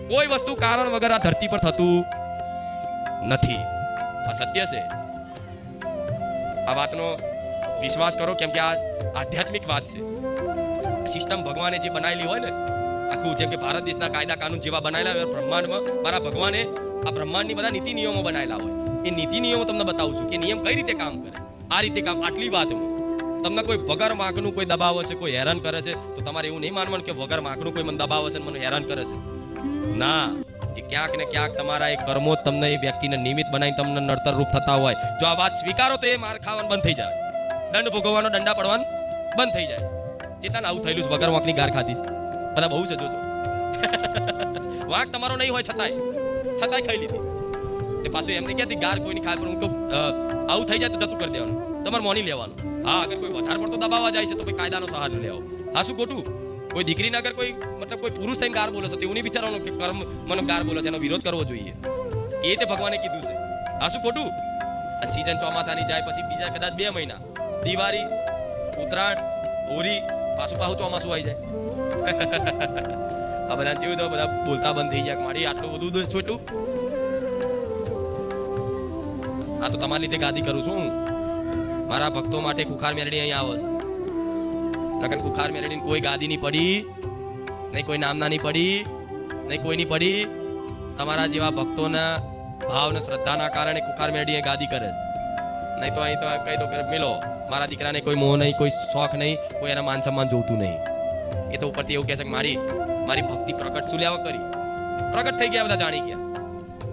કોઈ વસ્તુ કારણ વગર આ ધરતી પર થતું નથી. આ સત્ય છે. આ વાતનો વિશ્વાસ કરો, કેમ કે આ આધ્યાત્મિક વાત છે. સિસ્ટમ ભગવાને જે બનાવેલી હોય ને, આખું જેમ કે ભારત દેશના કાયદા કાનૂન જેવા બનાવેલા હોય બ્રહ્માંડમાં, મારા ભગવાને આ બ્રહ્માંડની બધા નીતિ નિયમો બનાવેલા હોય. એ નીતિ નિયમો તમને બતાવું છું કે નિયમ કઈ રીતે કામ કરે. આ રીતે કામ. આટલી વાતમાં તમને કોઈ વગર માગનું કોઈ દબાવ હશે, કોઈ હેરાન કરે છે, તો તમારે એવું નહીં માનવાનું કે વગર માગનું કોઈ મને દબાવ હશે, મને હેરાન કરે છે. ના, એ ક્યાંક ને ક્યાંક તમારા એ કર્મો તમને એ વ્યક્તિને નિમિત્ત બનાવીને તમને નડતર રૂપ થતા હોય. જો આ વાત સ્વીકારો તો એ માર ખાવાનું બંધ થઈ જાય, દંડ ભોગવવાનો, દંડા પડવાનું બંધ થઈ જાય. જેટલા આવું થયેલું છે, વગર વાંકની ગાર ખાધી બધા બહુ છે. જોજો વાંક તમારો નહીં હોય છતાંય ખાઈ લીધી. એ પાછું એમને ક્યાંથી ગાર કોઈની ખાય, પણ હું કહું આવું થઈ જાય તો જતું કરી દેવાનું, તમારે મોની લેવાનું. હા, અગર કોઈ વધારે પડતો દબાવવા જાય છે તો કોઈ કાયદાનો સહારો લેવો. હા, શું ખોટું? કોઈ દીકરીને અગર કોઈ મતલબ કોઈ પુરુષ થઈને ગાર બોલે છે તો એવું નહીં વિચારવાનું કે કર્મ મને ગાર બોલે છે, એનો વિરોધ કરવો જોઈએ. એ તે ભગવાને કીધું છે. હા, શું ખોટું? આ સીઝન ચોમાસાની જાય પછી બીજા કદાચ 2 મહિના, દિવાળી, ઉત્તરાયણ, હોળી, પાછું ચોમાસું આવી જાય. આ બધા જેવું તો બધા બોલતા બંધ થઈ જાય. મારી આટલું બધું છોટું. આ તો તમારી લીધે ગાદી કરું છું. મારા ભક્તો માટે કુખાર મેલડી અહીં આવે છે. નકર કુખાર મેલડીને કોઈ ગાદી નહીં પડી, નહીં કોઈ નામના નહીં પડી, નહીં કોઈ નહીં પડી. તમારા જેવા ભક્તોના ભાવ ને શ્રદ્ધાના કારણે કુખાર મેલડી ગાદી કરે. નહીં તો અહીં તો કહી દો કે મિલો મારા દીકરાને કોઈ મોહ નહીં, કોઈ શોખ નહીં, કોઈ એના માન સન્માન જોતું નહીં. એ તો ઉપરથી એવું કહે છે કે મારી ભક્તિ પ્રગટ શું લેવા કરી. પ્રગટ થઈ ગયા, બધા જાણી ગયા.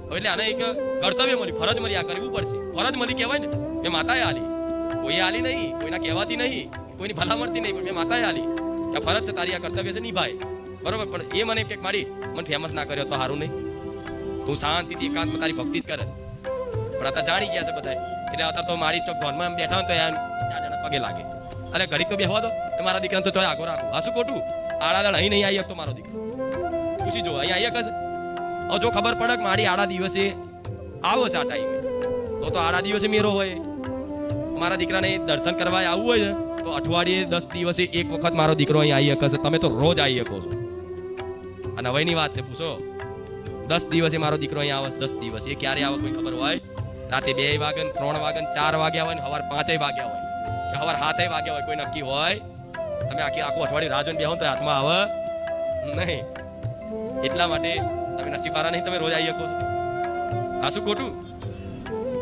હવે એટલે આને એક કર્તવ્ય મળી, ફરજ મળી, આ કરવું પડશે. ફરજ મળી કહેવાય ને. મેં માતાએ આલી, કોઈ આલી નહીં, કોઈના કહેવાથી નહીં, કોઈની ભલામણથી નહીં, પણ મેં માતાએ આલી કે ફરજ છે તારી, આ કર્તવ્ય છે, નિભાય. બરોબર. પણ એ મને કે મારી મને ફેમસ ના કર્યો તો સારું નહીં. તું શાંતિથી એકાંતમાં તારી ભક્તિ જ કરે. પણ અત્યારે જાણી ગયા છે બધા. એટલે અત્યારે તો મારી ચોક ધોનમાં એમ બેઠા હોય તો 4 જણા પગે લાગે. અરે ઘડીક તો બેહવા દો, મારા દીકરાને તો ચોય આગો રાખું. હા, શું ખોટું? આડાદળ અહીં નહીં આવી શકતો મારો દીકરો. પૂછી જો અહીં આવી શકશે. હવે જો ખબર પડે કે મારી આડા દિવસે આવો છે આ ટાઈમે, તો આડા દિવસે મેરો હોય. મારા દીકરાને દર્શન કરવા આવવું હોય ને તો અઠવાડિયે 10 દિવસે એક વખત મારો દીકરો અહીં આવી શકશે. તમે તો રોજ આવી શકો છો. આ નવાઈની વાત છે. પૂછો, 10 દિવસે મારો દીકરો અહીં આવે. 10 દિવસે એ ક્યારે આવે કોઈ ખબર હોય? રાતે 2 વાગે, 3 વાગે, 4 વાગ્યા હોય ને સવાર 5 વાગ્યા હોય કે સવાર 7 વાગ્યા હોય, કોઈ નક્કી હોય? તમે આખું અઠવાડિયું રાહ જોઈને બેહો તો હાથમાં આવે નહીં. એટલા માટે તમે નસીબવાળા નહીં, તમે રોજ આવી શકો છો. હા, શું ખોટું?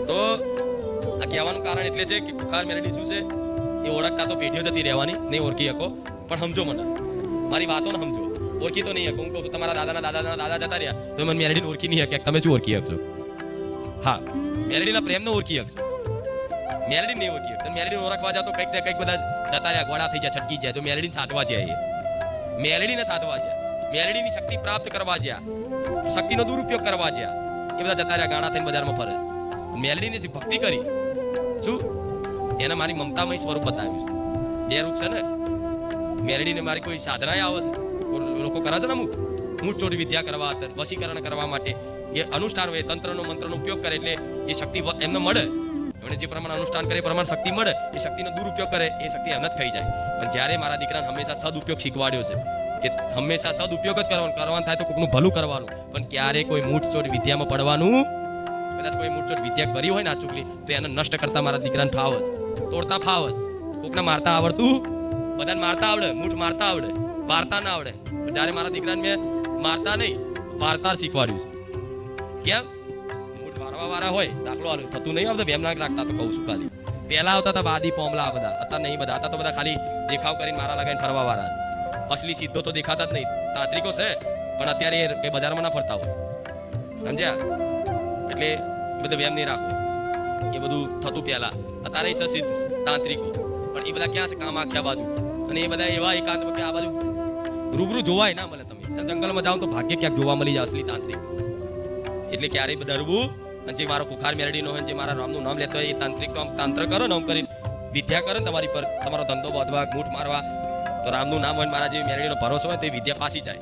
તો આ કહેવાનું કારણ એટલે છે કે કુખાર મેલડી શું છે એ ઓળખતા તો પેઢીઓ જતી રહેવાની, નહીં ઓળખી શકો. પણ સમજો મને, મારી વાતોને સમજો. ઓળખી તો નહીં શકો. હું કહું છું તમારા દાદાના દાદા જતા રહ્યા તો મને મેલડીને ઓળખી નહીં શકે. તમે શું ઓળખી શકશો? હા, મેલડીના પ્રેમને ઓળખી શકશો, મેલડી નહીં ઓળખી શકશો. મેલડીને ઓળખવા જાવ તો કંઈક ને કંઈક બધા જતા રહ્યા, ગોળા થઈ જાય, છટકી જાય. તો મેલડીને સાધવા જાય, મેલડીને સાધવા જાય, મેલડીની શક્તિ પ્રાપ્ત કરવા જ્યાં, શક્તિનો દુરુપયોગ કરવા જ્યાં, એ બધા જતા રહ્યા ગાણા થઈને બજારમાં ફરે. મેલડીને જે ભક્તિ કરી, શું એને મારી મમતામય સ્વરૂપ બતાવ્યું છે. 2 રૂપ છે ને. મેલડીને મારી કોઈ સાધના આવે છે, લોકો કરે છે ને અમુક મૂંછોડ વિદ્યા કરવા, વશીકરણ કરવા માટે એ અનુષ્ઠાન હોય, તંત્રનો મંત્રનો ઉપયોગ કરે એટલે એ શક્તિ એમને મળે. એમણે જે પ્રમાણે અનુષ્ઠાન કરે એ પ્રમાણે શક્તિ મળે. એ શક્તિનો દુરુપયોગ કરે એ શક્તિ એમ જ ખાઈ જાય. પણ જ્યારે મારા દીકરાને હંમેશા સદઉપયોગ શીખવાડ્યો છે કે હંમેશા સદઉપયોગ જ કરવાનું થાય તો કોઈનું ભલું કરવાનું, પણ ક્યારે કોઈ મૂંછચોટ વિદ્યામાં પડવાનું. કદાચ કોઈ મૂંછચોટ વિદ્યા કરી હોય ને આ ચૂકલી તો એને નષ્ટ કરતા મારા દીકરાને ફાવે, તોડતા ફાવે. કોકને મારતા આવડતું, બધાને મારતા આવડે, મૂઠ મારતા આવડે, વાર્તા ના આવડે. પણ જ્યારે મારા દીકરાને મેં મારતા નહીં વાર્તા શીખવાડ્યું છે. કેમ? મૂઠ મારવા વાળા હોય, દાખલો થતું નહીં આવતું, વેમ ના રાખતા તો કહું છું. ખાલી પહેલા આવતા હતા વાદી પોમલા બધા, અત્યારે નહીં બધા. હતા તો બધા ખાલી દેખાવ કરીને મારા લગાઈને ફરવા વાળા. અસલી સીધો તો દેખાતા જ નહીં. તાંત્રિકો છે પણ અત્યારે એ બજારમાં ના ફરતા હોય, સમજ્યા? એટલે બધું વેમ નહીં રાખવું. એ બધું થતું પહેલા. અત્યારે સિદ્ધ તાંત્રિકો પણ એ બધા ક્યાં છે? કામ આખ્યા બાજુ. અને એ બધા એવા એકાંત કે આ બાજુ રૂબરૂ જોવાય ના મળે. તમે જંગલમાં જાઓ તો ભાગ્ય ક્યાંક જોવા મળી જાય અસલી તાંત્રિક. એટલે ક્યારેય ડરવું. અને જે મારો કુખાર મેલડીનો હોય, જે મારા રામનું નામ લેતો હોય એ તાંત્રિક તો તંત્ર કરો ને, આમ કરીને વિદ્યા કરો ને તમારી પર, તમારો ધંધો બાંધવા, મૂઠ મારવા, તો રામનું નામ હોય મારા જે મેલડીનો ભરોસો હોય તો એ વિદ્યા પાસી જાય.